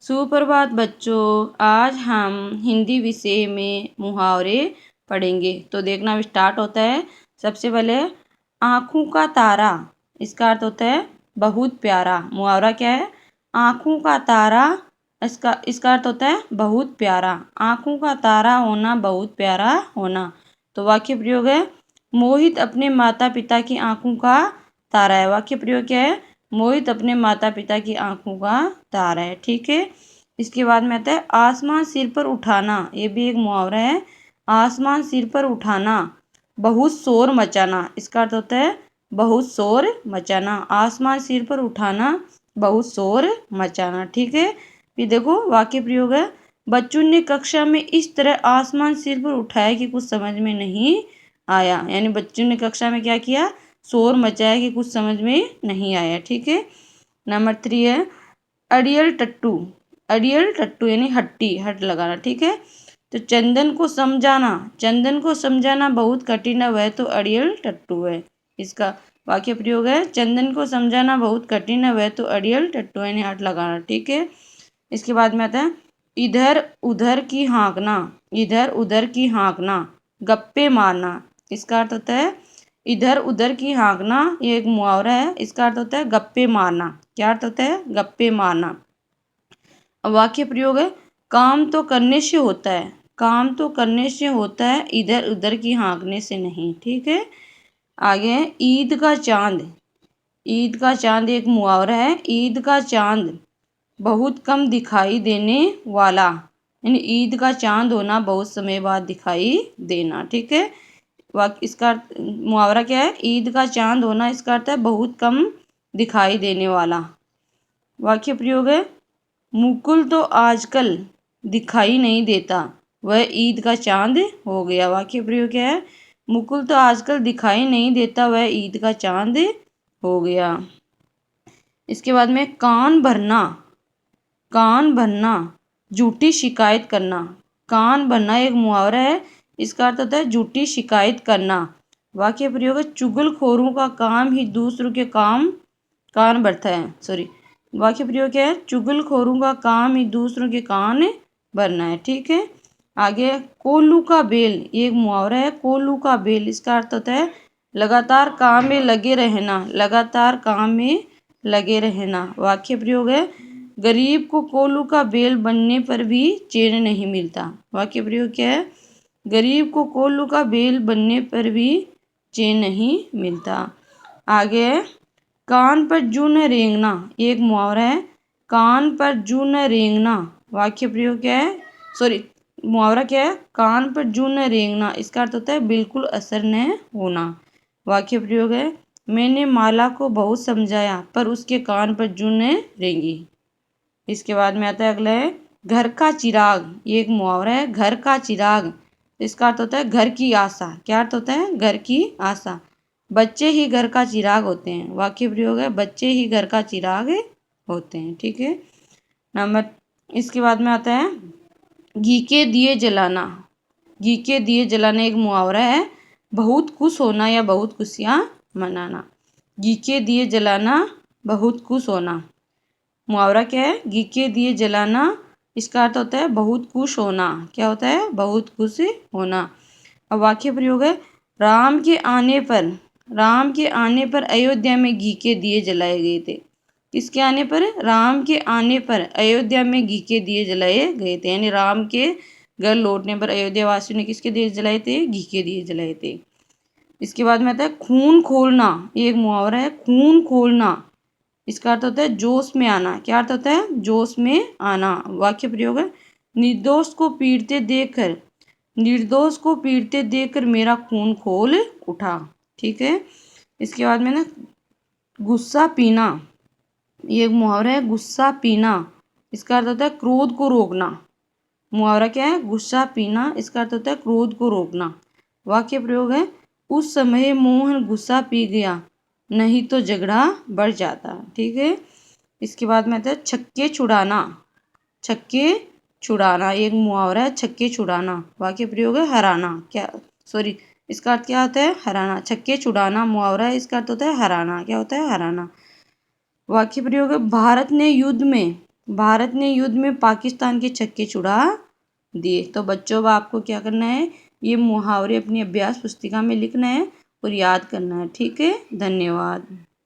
सुप्रभात बच्चों, आज हम हिंदी विषय में मुहावरे पढ़ेंगे। तो देखना स्टार्ट होता है। सबसे पहले आँखों का तारा, इसका अर्थ होता है बहुत प्यारा। मुहावरा क्या है? आँखों का तारा, इसका अर्थ होता है बहुत प्यारा। आँखों का तारा होना, बहुत प्यारा होना। तो वाक्य प्रयोग है, मोहित अपने माता पिता की आँखों का तारा है। वाक्य प्रयोग क्या है? मोहित अपने माता पिता की आंखों का तारा है। ठीक है। इसके बाद में आता है आसमान सिर पर उठाना। ये भी एक मुहावरा है। आसमान सिर पर उठाना, बहुत शोर मचाना। इसका अर्थ होता है बहुत शोर मचाना। आसमान सिर पर उठाना, बहुत शोर मचाना। ठीक है। फिर देखो वाक्य प्रयोग है, बच्चों ने कक्षा में इस तरह आसमान सिर पर उठाया कि कुछ समझ में नहीं आया। यानी बच्चों ने कक्षा में क्या किया? शोर मचाया कि कुछ समझ में नहीं आया। ठीक है। नंबर 3 है अड़ियल टट्टू। अड़ियल टट्टू यानी हट्टी, हट लगाना। ठीक है। तो चंदन को समझाना बहुत कठिन है, वह तो अड़ियल टट्टू है। इसका वाक्य प्रयोग है, चंदन को समझाना बहुत कठिन है, वह तो अड़ियल टट्टू यानी हट लगाना। ठीक है। इसके बाद में आता है इधर उधर की हाँकना। इधर उधर की हाँकना, गप्पे मारना। इसका अर्थ होता है इधर उधर की हाँकना। ये एक मुहावरा है। इसका अर्थ होता है गप्पे मारना। क्या अर्थ होता है? गप्पे मारना। वाक्य प्रयोग है, काम तो करने से होता है, काम तो करने से होता है, इधर उधर की हाँकने से नहीं। ठीक है। आगे है ईद का चांद। ईद का चांद एक मुहावरा है। ईद का चांद बहुत कम दिखाई देने वाला, यानी ईद का चांद होना, बहुत समय बाद दिखाई देना। ठीक है। इसका मुहावरा क्या है? ईद का चांद होना। इसका अर्थ है बहुत कम दिखाई देने वाला। वाक्य प्रयोग है, मुकुल तो आजकल दिखाई नहीं देता, वह ईद का चांद हो गया। वाक्य प्रयोग क्या है? मुकुल तो आजकल दिखाई नहीं देता, वह ईद का चांद हो गया। इसके बाद में कान भरना। कान भरना, झूठी शिकायत करना। कान भरना एक मुहावरा है। इसका अर्थ होता है झूठी शिकायत करना। वाक्य प्रयोग है, चुगलखोरों का काम ही दूसरों के कान भरता है। सॉरी, वाक्य प्रयोग क्या है? चुगलखोरों का काम ही दूसरों के कान भरना है। ठीक है। आगे कोल्लू का बेल, ये एक मुहावरा है। कोल्लू का बेल, इसका अर्थ होता है लगातार काम में लगे रहना। लगातार काम में लगे रहना। वाक्य प्रयोग है, गरीब को कोल्लू का बेल बनने पर भी चैन नहीं मिलता। वाक्य प्रयोग क्या है? गरीब को कोल्लू का बेल बनने पर भी चैन नहीं मिलता। आगे है कान पर जूं न रेंगना। एक मुहावरा है। कान पर जूं न रेंगना, वाक्य प्रयोग क्या है? सॉरी, मुहावरा क्या है? कान पर जूं न रेंगना। इसका अर्थ होता है बिल्कुल असर न होना। वाक्य प्रयोग है, मैंने माला को बहुत समझाया पर उसके कान पर जूं न रेंगी। इसके बाद में आता है अगला है घर का चिराग। ये एक मुहावरा है। घर का चिराग, इसका अर्थ होता है घर की आशा। क्या अर्थ होता है? घर की आशा। बच्चे ही घर का चिराग होते हैं। वाक्य प्रयोग है, बच्चे ही घर का चिराग होते हैं। ठीक है। नंबर इसके बाद में आता है घी के दिए जलाना। घी के दिए जलाना एक मुहावरा है। बहुत खुश होना या बहुत खुशियाँ मनाना। घी के दिए जलाना, बहुत खुश होना। मुहावरा क्या है? घी के दिए जलाना। इसका अर्थ होता है बहुत खुश होना। क्या होता है? बहुत खुश होना। अब वाक्य प्रयोग है, राम के आने पर अयोध्या में घी के दिए जलाए गए थे। किसके आने पर? राम के आने पर अयोध्या में घी के दिए जलाए गए थे। यानी राम के घर लौटने पर अयोध्या वासियों ने किसके दिए जलाए थे? घी के दिए जलाए थे। इसके बाद में आता है खून खोलना। ये एक मुहावरा है। खून खोलना, इसका अर्थ होता है जोश में आना। क्या अर्थ होता है? जोश में आना। वाक्य प्रयोग है, निर्दोष को पीटते देखकर मेरा खून खोल उठा। ठीक है। इसके बाद में ना गुस्सा पीना। ये एक मुहावरा है। गुस्सा पीना, इसका अर्थ होता है क्रोध को रोकना। मुहावरा क्या है? गुस्सा पीना। इसका अर्थ होता है क्रोध को रोकना। वाक्य प्रयोग है, उस समय मोहन गुस्सा पी गया, नहीं तो झगड़ा बढ़ जाता। ठीक है। इसके बाद में आता है छक्के छुड़ाना। छक्के छुड़ाना एक मुहावरा है। छक्के छुड़ाना, वाक्य प्रयोग है हराना। क्या सॉरी, इसका अर्थ क्या होता है? हराना। छक्के छुड़ाना मुहावरा है। इसका अर्थ होता है हराना। क्या होता है? हराना। वाक्य प्रयोग है, भारत ने युद्ध में भारत ने युद्ध में पाकिस्तान के छक्के छुड़ा दिए। तो बच्चों अब आपको क्या करना है, ये मुहावरे अपनी अभ्यास पुस्तिका में लिखना है और याद करना है। ठीक है, धन्यवाद।